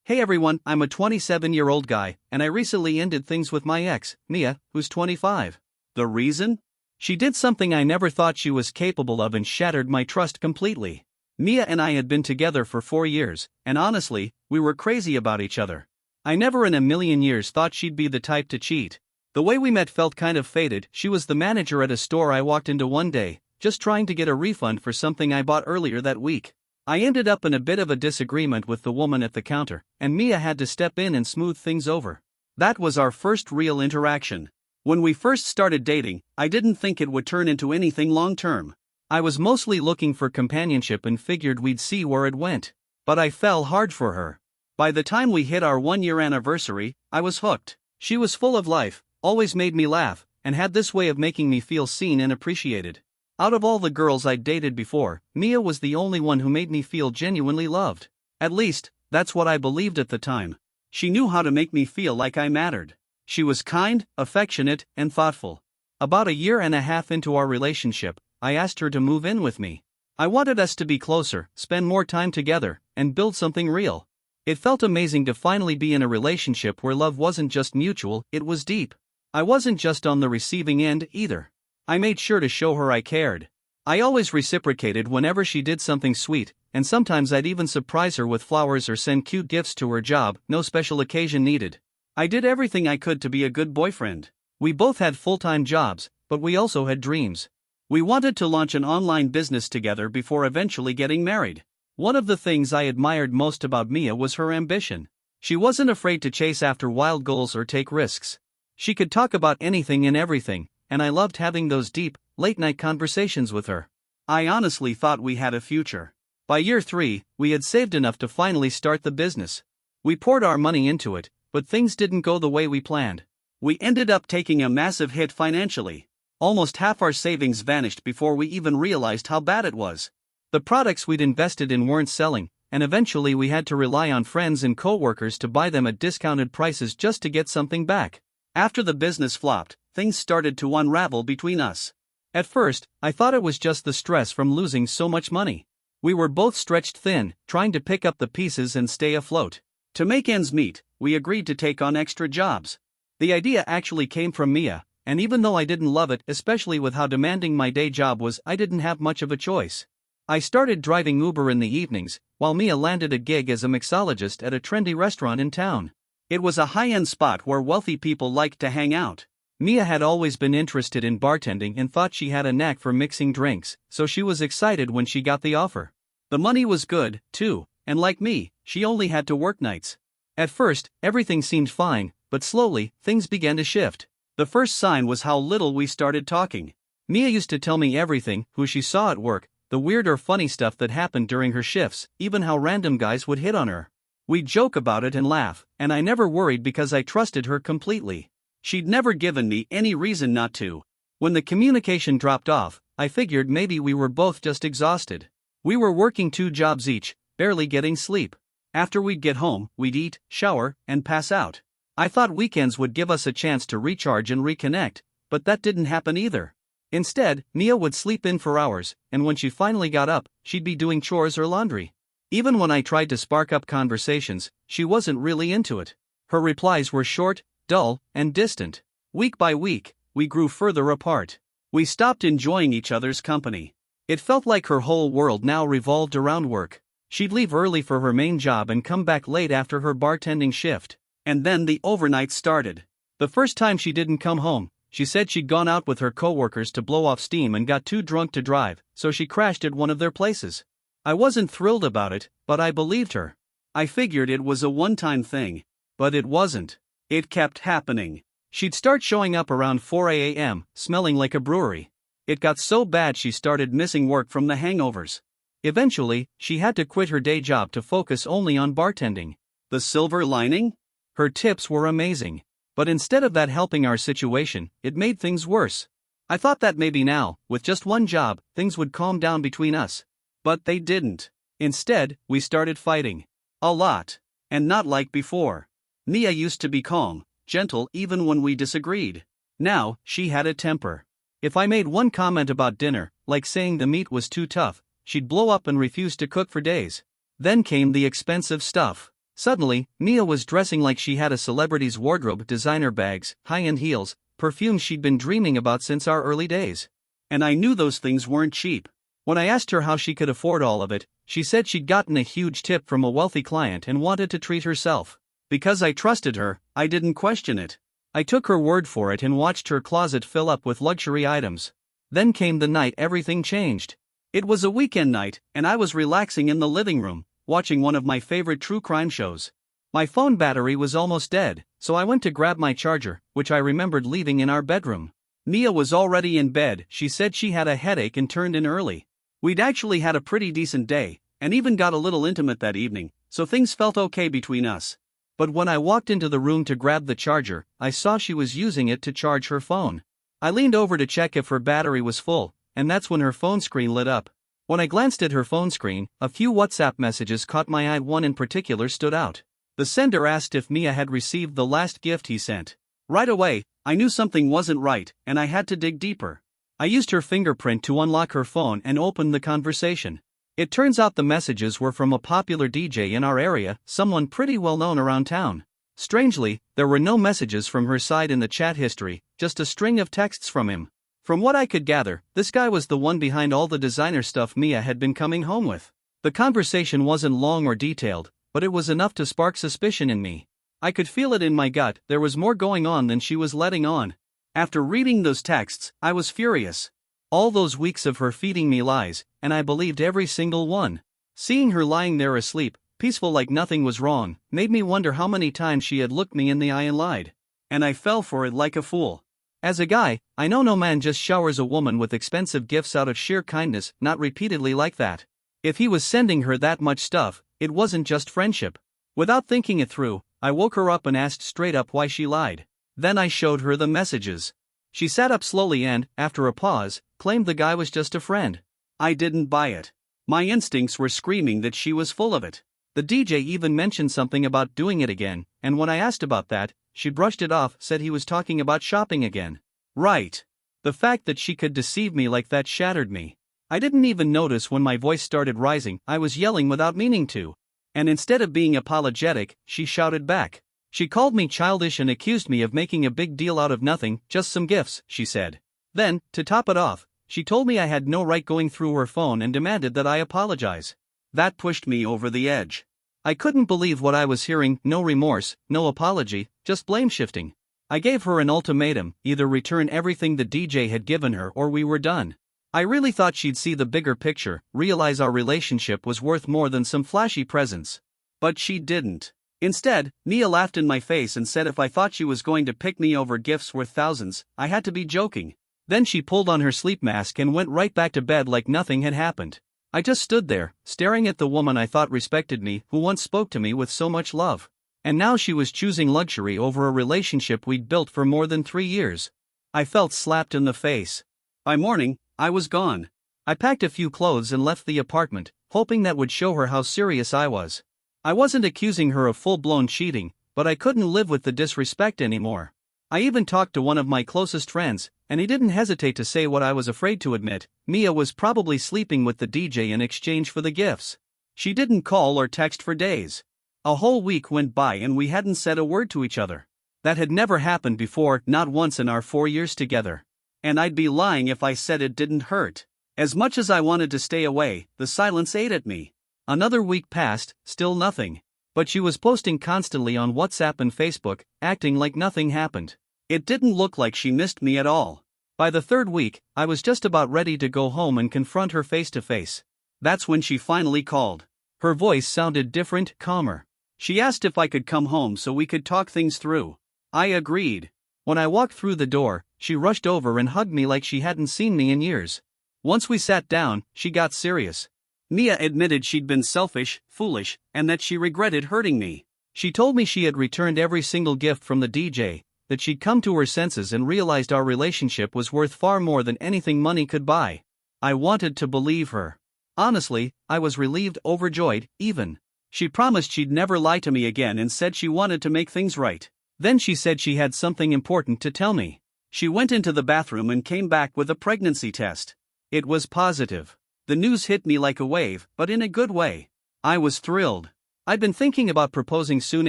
Hey everyone, I'm a 27-year-old guy, and I recently ended things with my ex, Mia, who's 25. The reason? She did something I never thought she was capable of and shattered my trust completely. Mia and I had been together for 4 years, and honestly, we were crazy about each other. I never in a million years thought she'd be the type to cheat. The way we met felt kind of fated. She was the manager at a store I walked into one day, just trying to get a refund for something I bought earlier that week. I ended up in a bit of a disagreement with the woman at the counter, and Mia had to step in and smooth things over. That was our first real interaction. When we first started dating, I didn't think it would turn into anything long-term. I was mostly looking for companionship and figured we'd see where it went. But I fell hard for her. By the time we hit our 1-year anniversary, I was hooked. She was full of life, always made me laugh, and had this way of making me feel seen and appreciated. Out of all the girls I'd dated before, Mia was the only one who made me feel genuinely loved. At least, that's what I believed at the time. She knew how to make me feel like I mattered. She was kind, affectionate, and thoughtful. About a year and a half into our relationship, I asked her to move in with me. I wanted us to be closer, spend more time together, and build something real. It felt amazing to finally be in a relationship where love wasn't just mutual, it was deep. I wasn't just on the receiving end either. I made sure to show her I cared. I always reciprocated whenever she did something sweet, and sometimes I'd even surprise her with flowers or send cute gifts to her job, no special occasion needed. I did everything I could to be a good boyfriend. We both had full-time jobs, but we also had dreams. We wanted to launch an online business together before eventually getting married. One of the things I admired most about Mia was her ambition. She wasn't afraid to chase after wild goals or take risks. She could talk about anything and everything, and I loved having those deep, late-night conversations with her. I honestly thought we had a future. By year 3, we had saved enough to finally start the business. We poured our money into it, but things didn't go the way we planned. We ended up taking a massive hit financially. Almost half our savings vanished before we even realized how bad it was. The products we'd invested in weren't selling, and eventually we had to rely on friends and coworkers to buy them at discounted prices just to get something back. After the business flopped, things started to unravel between us. At first, I thought it was just the stress from losing so much money. We were both stretched thin, trying to pick up the pieces and stay afloat. To make ends meet, we agreed to take on extra jobs. The idea actually came from Mia, and even though I didn't love it, especially with how demanding my day job was, I didn't have much of a choice. I started driving Uber in the evenings, while Mia landed a gig as a mixologist at a trendy restaurant in town. It was a high-end spot where wealthy people liked to hang out. Mia had always been interested in bartending and thought she had a knack for mixing drinks, so she was excited when she got the offer. The money was good, too, and like me, she only had to work nights. At first, everything seemed fine, but slowly, things began to shift. The first sign was how little we started talking. Mia used to tell me everything, who she saw at work, the weird or funny stuff that happened during her shifts, even how random guys would hit on her. We'd joke about it and laugh, and I never worried because I trusted her completely. She'd never given me any reason not to. When the communication dropped off, I figured maybe we were both just exhausted. We were working 2 jobs each, barely getting sleep. After we'd get home, we'd eat, shower, and pass out. I thought weekends would give us a chance to recharge and reconnect, but that didn't happen either. Instead, Mia would sleep in for hours, and when she finally got up, she'd be doing chores or laundry. Even when I tried to spark up conversations, she wasn't really into it. Her replies were short, dull, and distant. Week by week, we grew further apart. We stopped enjoying each other's company. It felt like her whole world now revolved around work. She'd leave early for her main job and come back late after her bartending shift. And then the overnight started. The first time she didn't come home, she said she'd gone out with her coworkers to blow off steam and got too drunk to drive, so she crashed at one of their places. I wasn't thrilled about it, but I believed her. I figured it was a one-time thing. But it wasn't. It kept happening. She'd start showing up around 4 a.m., smelling like a brewery. It got so bad she started missing work from the hangovers. Eventually, she had to quit her day job to focus only on bartending. The silver lining? Her tips were amazing. But instead of that helping our situation, it made things worse. I thought that maybe now, with just one job, things would calm down between us. But they didn't. Instead, we started fighting. A lot. And not like before. Mia used to be calm, gentle even when we disagreed. Now, she had a temper. If I made one comment about dinner, like saying the meat was too tough, she'd blow up and refuse to cook for days. Then came the expensive stuff. Suddenly, Mia was dressing like she had a celebrity's wardrobe, designer bags, high-end heels, perfume she'd been dreaming about since our early days. And I knew those things weren't cheap. When I asked her how she could afford all of it, she said she'd gotten a huge tip from a wealthy client and wanted to treat herself. Because I trusted her, I didn't question it. I took her word for it and watched her closet fill up with luxury items. Then came the night everything changed. It was a weekend night, and I was relaxing in the living room, watching one of my favorite true crime shows. My phone battery was almost dead, so I went to grab my charger, which I remembered leaving in our bedroom. Mia was already in bed. She said she had a headache and turned in early. We'd actually had a pretty decent day, and even got a little intimate that evening, so things felt okay between us. But when I walked into the room to grab the charger, I saw she was using it to charge her phone. I leaned over to check if her battery was full, and that's when her phone screen lit up. When I glanced at her phone screen, a few WhatsApp messages caught my eye. One in particular stood out. The sender asked if Mia had received the last gift he sent. Right away, I knew something wasn't right, and I had to dig deeper. I used her fingerprint to unlock her phone and opened the conversation. It turns out the messages were from a popular DJ in our area, someone pretty well known around town. Strangely, there were no messages from her side in the chat history, just a string of texts from him. From what I could gather, this guy was the one behind all the designer stuff Mia had been coming home with. The conversation wasn't long or detailed, but it was enough to spark suspicion in me. I could feel it in my gut. There was more going on than she was letting on. After reading those texts, I was furious. All those weeks of her feeding me lies, and I believed every single one. Seeing her lying there asleep, peaceful like nothing was wrong, made me wonder how many times she had looked me in the eye and lied. And I fell for it like a fool. As a guy, I know no man just showers a woman with expensive gifts out of sheer kindness, not repeatedly like that. If he was sending her that much stuff, it wasn't just friendship. Without thinking it through, I woke her up and asked straight up why she lied. Then I showed her the messages. She sat up slowly and, after a pause, claimed the guy was just a friend. I didn't buy it. My instincts were screaming that she was full of it. The DJ even mentioned something about doing it again, and when I asked about that, she brushed it off, said he was talking about shopping again. Right. The fact that she could deceive me like that shattered me. I didn't even notice when my voice started rising. I was yelling without meaning to. And instead of being apologetic, she shouted back. She called me childish and accused me of making a big deal out of nothing, just some gifts, she said. Then, to top it off, she told me I had no right going through her phone and demanded that I apologize. That pushed me over the edge. I couldn't believe what I was hearing. No remorse, no apology, just blame shifting. I gave her an ultimatum: either return everything the DJ had given her or we were done. I really thought she'd see the bigger picture, realize our relationship was worth more than some flashy presents. But she didn't. Instead, Mia laughed in my face and said if I thought she was going to pick me over gifts worth thousands, I had to be joking. Then she pulled on her sleep mask and went right back to bed like nothing had happened. I just stood there, staring at the woman I thought respected me, who once spoke to me with so much love. And now she was choosing luxury over a relationship we'd built for more than 3 years. I felt slapped in the face. By morning, I was gone. I packed a few clothes and left the apartment, hoping that would show her how serious I was. I wasn't accusing her of full-blown cheating, but I couldn't live with the disrespect anymore. I even talked to one of my closest friends, and he didn't hesitate to say what I was afraid to admit: Mia was probably sleeping with the DJ in exchange for the gifts. She didn't call or text for days. A whole week went by and we hadn't said a word to each other. That had never happened before, not once in our 4 years together. And I'd be lying if I said it didn't hurt. As much as I wanted to stay away, the silence ate at me. Another week passed, still nothing. But she was posting constantly on WhatsApp and Facebook, acting like nothing happened. It didn't look like she missed me at all. By the 3rd week, I was just about ready to go home and confront her face to face. That's when she finally called. Her voice sounded different, calmer. She asked if I could come home so we could talk things through. I agreed. When I walked through the door, she rushed over and hugged me like she hadn't seen me in years. Once we sat down, she got serious. Mia admitted she'd been selfish, foolish, and that she regretted hurting me. She told me she had returned every single gift from the DJ, that she'd come to her senses and realized our relationship was worth far more than anything money could buy. I wanted to believe her. Honestly, I was relieved, overjoyed, even. She promised she'd never lie to me again and said she wanted to make things right. Then she said she had something important to tell me. She went into the bathroom and came back with a pregnancy test. It was positive. The news hit me like a wave, but in a good way. I was thrilled. I'd been thinking about proposing soon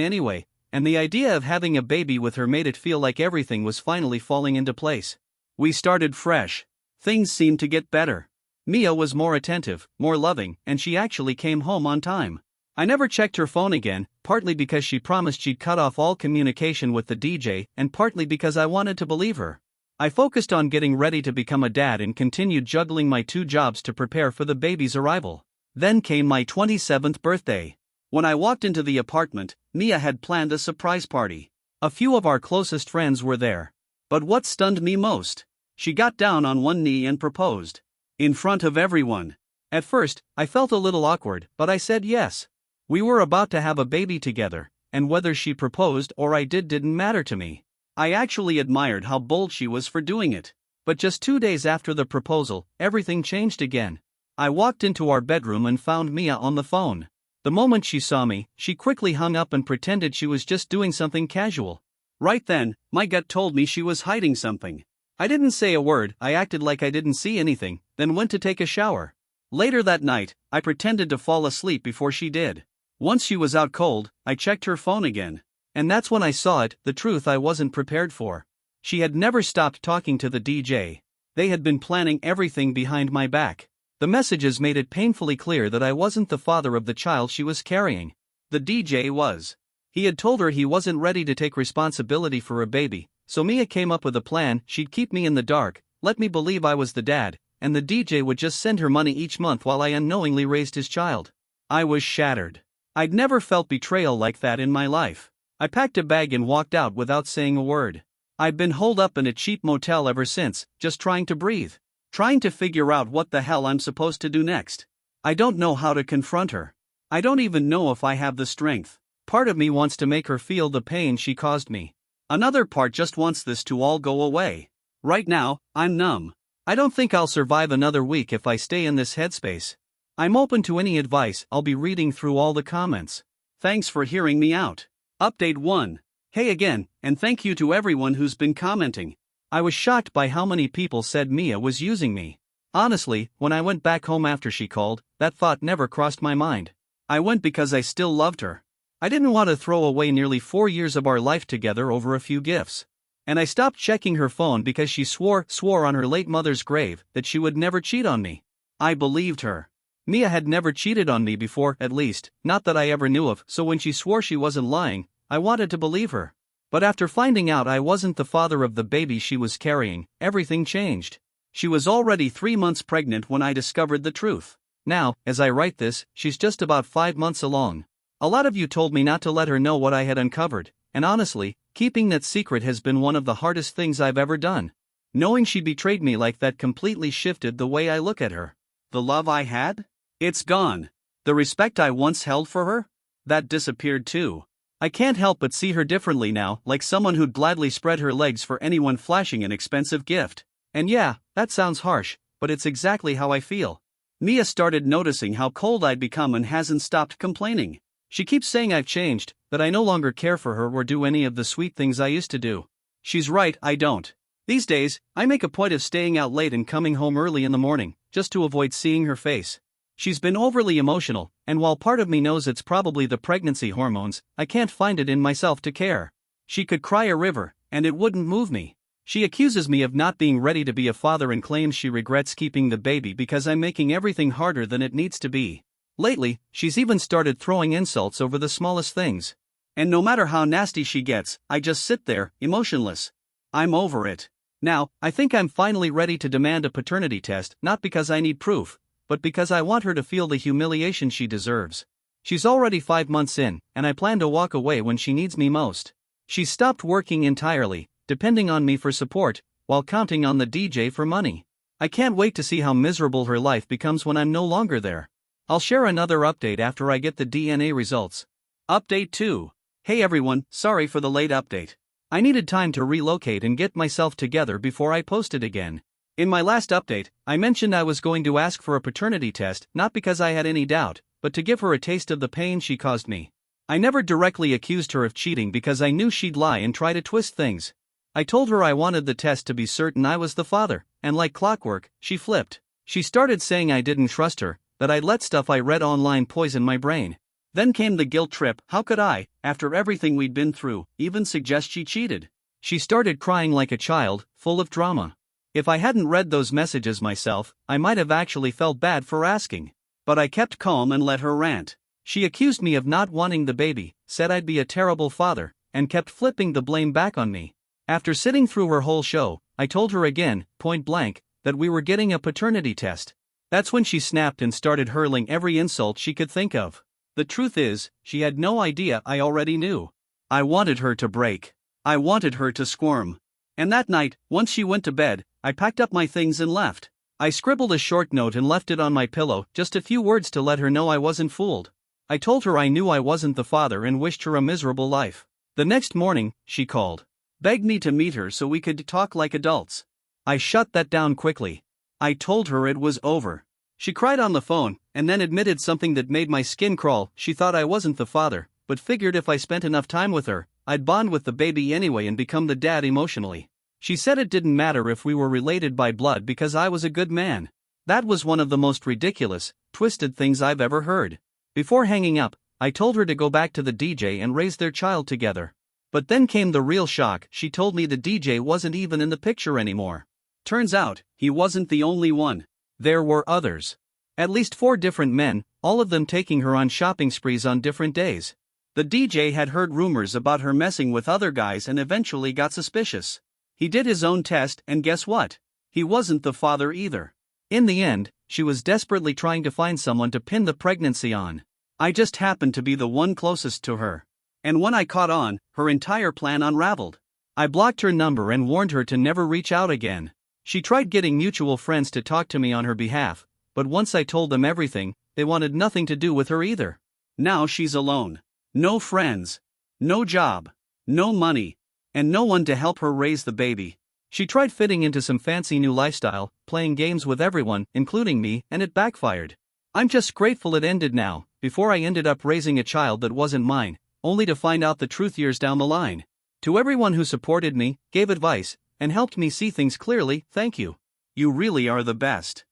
anyway, and the idea of having a baby with her made it feel like everything was finally falling into place. We started fresh. Things seemed to get better. Mia was more attentive, more loving, and she actually came home on time. I never checked her phone again, partly because she promised she'd cut off all communication with the DJ, and partly because I wanted to believe her. I focused on getting ready to become a dad and continued juggling my 2 jobs to prepare for the baby's arrival. Then came my 27th birthday. When I walked into the apartment, Mia had planned a surprise party. A few of our closest friends were there. But what stunned me most? She got down on one knee and proposed. In front of everyone. At first, I felt a little awkward, but I said yes. We were about to have a baby together, and whether she proposed or I didn't matter to me. I actually admired how bold she was for doing it. But just 2 days after the proposal, everything changed again. I walked into our bedroom and found Mia on the phone. The moment she saw me, she quickly hung up and pretended she was just doing something casual. Right then, my gut told me she was hiding something. I didn't say a word, I acted like I didn't see anything, then went to take a shower. Later that night, I pretended to fall asleep before she did. Once she was out cold, I checked her phone again. And that's when I saw it, the truth I wasn't prepared for. She had never stopped talking to the DJ. They had been planning everything behind my back. The messages made it painfully clear that I wasn't the father of the child she was carrying. The DJ was. He had told her he wasn't ready to take responsibility for a baby, so Mia came up with a plan. She'd keep me in the dark, let me believe I was the dad, and the DJ would just send her money each month while I unknowingly raised his child. I was shattered. I'd never felt betrayal like that in my life. I packed a bag and walked out without saying a word. I'd been holed up in a cheap motel ever since, just trying to breathe. Trying to figure out what the hell I'm supposed to do next. I don't know how to confront her. I don't even know if I have the strength. Part of me wants to make her feel the pain she caused me. Another part just wants this to all go away. Right now, I'm numb. I don't think I'll survive another week if I stay in this headspace. I'm open to any advice. I'll be reading through all the comments. Thanks for hearing me out. Update 1. Hey again, and thank you to everyone who's been commenting. I was shocked by how many people said Mia was using me. Honestly, when I went back home after she called, that thought never crossed my mind. I went because I still loved her. I didn't want to throw away nearly 4 years of our life together over a few gifts. And I stopped checking her phone because she swore on her late mother's grave that she would never cheat on me. I believed her. Mia had never cheated on me before, at least, not that I ever knew of, so when she swore she wasn't lying, I wanted to believe her. But after finding out I wasn't the father of the baby she was carrying, everything changed. She was already 3 months pregnant when I discovered the truth. Now, as I write this, she's just about 5 months along. A lot of you told me not to let her know what I had uncovered, and honestly, keeping that secret has been one of the hardest things I've ever done. Knowing she betrayed me like that completely shifted the way I look at her. The love I had? It's gone. The respect I once held for her? That disappeared too. I can't help but see her differently now, like someone who'd gladly spread her legs for anyone flashing an expensive gift. And yeah, that sounds harsh, but it's exactly how I feel. Mia started noticing how cold I'd become and hasn't stopped complaining. She keeps saying I've changed, that I no longer care for her or do any of the sweet things I used to do. She's right, I don't. These days, I make a point of staying out late and coming home early in the morning, just to avoid seeing her face. She's been overly emotional, and while part of me knows it's probably the pregnancy hormones, I can't find it in myself to care. She could cry a river, and it wouldn't move me. She accuses me of not being ready to be a father and claims she regrets keeping the baby because I'm making everything harder than it needs to be. Lately, she's even started throwing insults over the smallest things. And no matter how nasty she gets, I just sit there, emotionless. I'm over it. Now, I think I'm finally ready to demand a paternity test, not because I need proof, but because I want her to feel the humiliation she deserves. She's already 5 months in, and I plan to walk away when she needs me most. She's stopped working entirely, depending on me for support, while counting on the DJ for money. I can't wait to see how miserable her life becomes when I'm no longer there. I'll share another update after I get the DNA results. Update 2. Hey everyone, sorry for the late update. I needed time to relocate and get myself together before I posted again. In my last update, I mentioned I was going to ask for a paternity test, not because I had any doubt, but to give her a taste of the pain she caused me. I never directly accused her of cheating because I knew she'd lie and try to twist things. I told her I wanted the test to be certain I was the father, and like clockwork, she flipped. She started saying I didn't trust her, that I'd let stuff I read online poison my brain. Then came the guilt trip. How could I, after everything we'd been through, even suggest she cheated? She started crying like a child, full of drama. If I hadn't read those messages myself, I might have actually felt bad for asking. But I kept calm and let her rant. She accused me of not wanting the baby, said I'd be a terrible father, and kept flipping the blame back on me. After sitting through her whole show, I told her again, point blank, that we were getting a paternity test. That's when she snapped and started hurling every insult she could think of. The truth is, she had no idea I already knew. I wanted her to break. I wanted her to squirm. And that night, once she went to bed, I packed up my things and left. I scribbled a short note and left it on my pillow, just a few words to let her know I wasn't fooled. I told her I knew I wasn't the father and wished her a miserable life. The next morning, she called. Begged me to meet her so we could talk like adults. I shut that down quickly. I told her it was over. She cried on the phone, and then admitted something that made my skin crawl. She thought I wasn't the father, but figured if I spent enough time with her, I'd bond with the baby anyway and become the dad emotionally. She said it didn't matter if we were related by blood because I was a good man. That was one of the most ridiculous, twisted things I've ever heard. Before hanging up, I told her to go back to the DJ and raise their child together. But then came the real shock. She told me the DJ wasn't even in the picture anymore. Turns out, he wasn't the only one. There were others. At least 4 different men, all of them taking her on shopping sprees on different days. The DJ had heard rumors about her messing with other guys and eventually got suspicious. He did his own test, and guess what? He wasn't the father either. In the end, she was desperately trying to find someone to pin the pregnancy on. I just happened to be the one closest to her. And when I caught on, her entire plan unraveled. I blocked her number and warned her to never reach out again. She tried getting mutual friends to talk to me on her behalf, but once I told them everything, they wanted nothing to do with her either. Now she's alone. No friends. No job. No money. And no one to help her raise the baby. She tried fitting into some fancy new lifestyle, playing games with everyone, including me, and it backfired. I'm just grateful it ended now, before I ended up raising a child that wasn't mine, only to find out the truth years down the line. To everyone who supported me, gave advice, and helped me see things clearly, thank you. You really are the best.